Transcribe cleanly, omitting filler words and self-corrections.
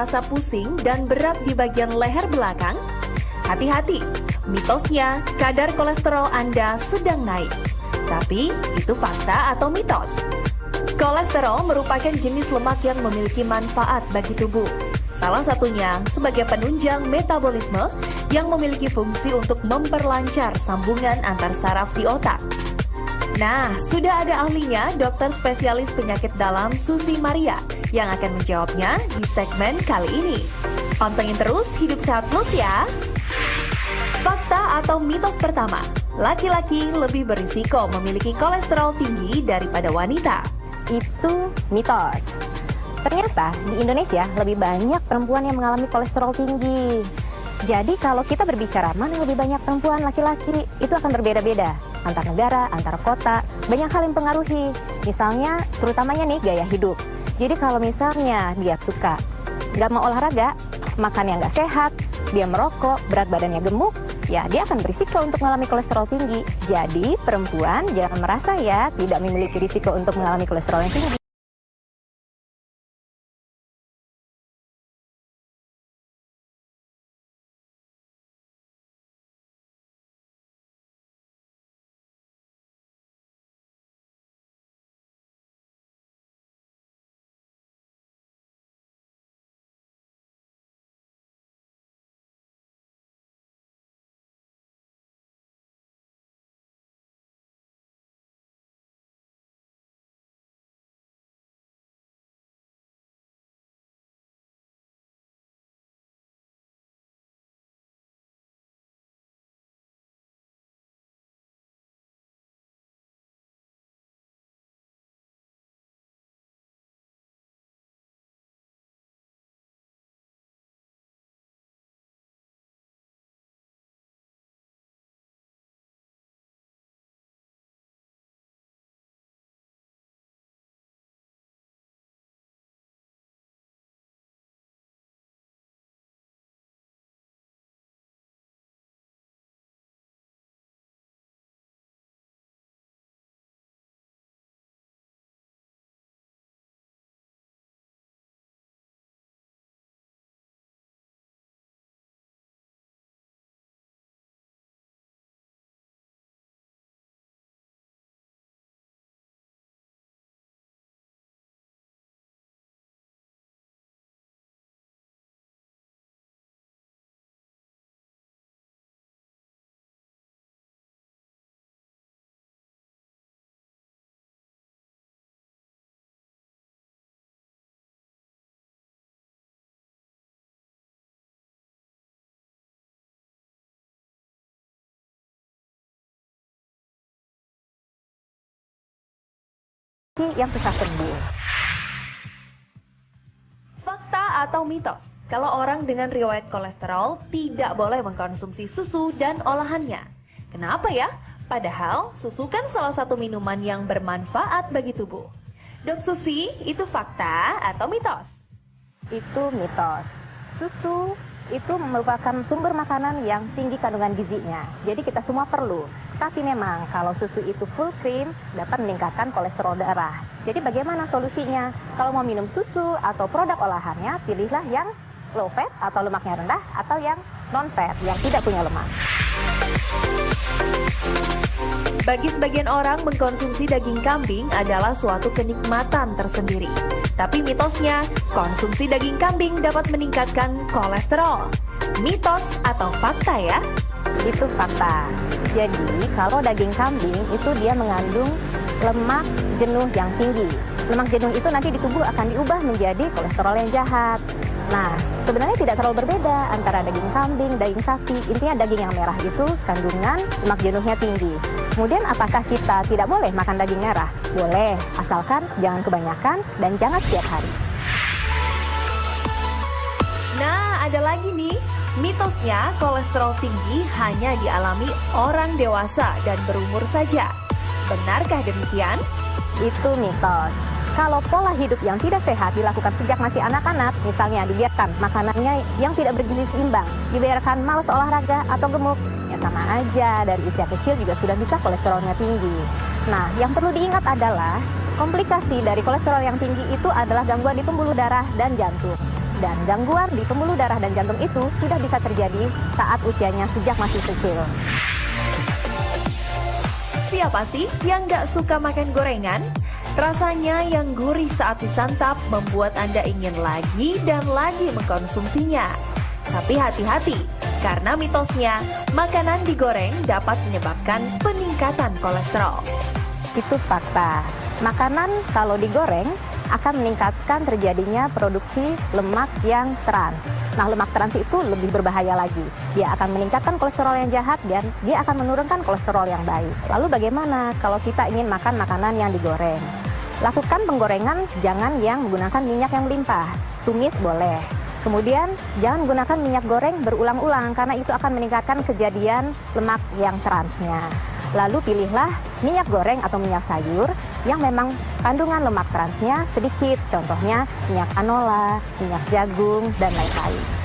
merasa pusing dan berat di bagian leher belakang? Hati-hati, mitosnya kadar kolesterol Anda sedang naik. Tapi itu fakta atau mitos? Kolesterol merupakan jenis lemak yang memiliki manfaat bagi tubuh. Salah satunya sebagai penunjang metabolisme yang memiliki fungsi untuk memperlancar sambungan antar saraf di otak. Nah, sudah ada ahlinya, dokter spesialis penyakit dalam Susi Maria, yang akan menjawabnya di segmen kali ini. Pantengin terus Hidup Sehat Plus ya! Fakta atau mitos pertama, laki-laki lebih berisiko memiliki kolesterol tinggi daripada wanita. Itu mitos. Ternyata di Indonesia lebih banyak perempuan yang mengalami kolesterol tinggi. Jadi kalau kita berbicara mana yang lebih banyak perempuan laki-laki, itu akan berbeda-beda. Antar negara, antar kota, banyak hal yang mempengaruhi. Misalnya, terutamanya nih gaya hidup. Jadi kalau misalnya dia suka nggak mau olahraga, makan yang nggak sehat, dia merokok, berat badannya gemuk, ya dia akan berisiko untuk mengalami kolesterol tinggi. Jadi perempuan jangan merasa ya tidak memiliki risiko untuk mengalami kolesterol yang tinggi. Yang susah sembuh. Fakta atau mitos? Kalau orang dengan riwayat kolesterol tidak boleh mengkonsumsi susu dan olahannya. Kenapa ya? Padahal susu kan salah satu minuman yang bermanfaat bagi tubuh. Dok Susi, itu fakta atau mitos? Itu mitos. Susu itu merupakan sumber makanan yang tinggi kandungan gizinya. Jadi kita semua perlu. Tapi memang kalau susu itu full cream dapat meningkatkan kolesterol darah. Jadi bagaimana solusinya? Kalau mau minum susu atau produk olahannya, pilihlah yang low fat atau lemaknya rendah atau yang non fat yang tidak punya lemak. Bagi sebagian orang, mengkonsumsi daging kambing adalah suatu kenikmatan tersendiri. Tapi mitosnya, konsumsi daging kambing dapat meningkatkan kolesterol. Mitos atau fakta ya? Itu fakta. Jadi kalau daging kambing itu dia mengandung lemak jenuh yang tinggi. Lemak jenuh itu nanti di tubuh akan diubah menjadi kolesterol yang jahat. Nah, sebenarnya tidak terlalu berbeda antara daging kambing, daging sapi. Intinya daging yang merah itu kandungan lemak jenuhnya tinggi. Kemudian apakah kita tidak boleh makan daging merah? Boleh, asalkan jangan kebanyakan dan jangan setiap hari. Nah, ada lagi nih. Mitosnya kolesterol tinggi hanya dialami orang dewasa dan berumur saja. Benarkah demikian? Itu mitos. Kalau pola hidup yang tidak sehat dilakukan sejak masih anak-anak, misalnya dibiarkan makanannya yang tidak bergizi seimbang, dibiarkan malas olahraga atau gemuk, ya sama aja dari usia kecil juga sudah bisa kolesterolnya tinggi. Nah, yang perlu diingat adalah komplikasi dari kolesterol yang tinggi itu adalah gangguan di pembuluh darah dan jantung. Dan gangguan di pembuluh darah dan jantung itu sudah bisa terjadi saat usianya sejak masih kecil. Siapa sih yang nggak suka makan gorengan? Rasanya yang gurih saat disantap membuat Anda ingin lagi dan lagi mengkonsumsinya. Tapi hati-hati, karena mitosnya, makanan digoreng dapat menyebabkan peningkatan kolesterol. Itu fakta. Makanan kalau digoreng akan meningkatkan terjadinya produksi lemak yang trans. Nah, lemak trans itu lebih berbahaya lagi. Dia akan meningkatkan kolesterol yang jahat dan dia akan menurunkan kolesterol yang baik. Lalu bagaimana kalau kita ingin makan makanan yang digoreng? Lakukan penggorengan jangan yang menggunakan minyak yang melimpah. Tumis boleh. Kemudian jangan menggunakan minyak goreng berulang-ulang karena itu akan meningkatkan kejadian lemak yang transnya. Lalu pilihlah minyak goreng atau minyak sayur yang memang kandungan lemak transnya sedikit. Contohnya minyak canola, minyak jagung, dan lain-lain.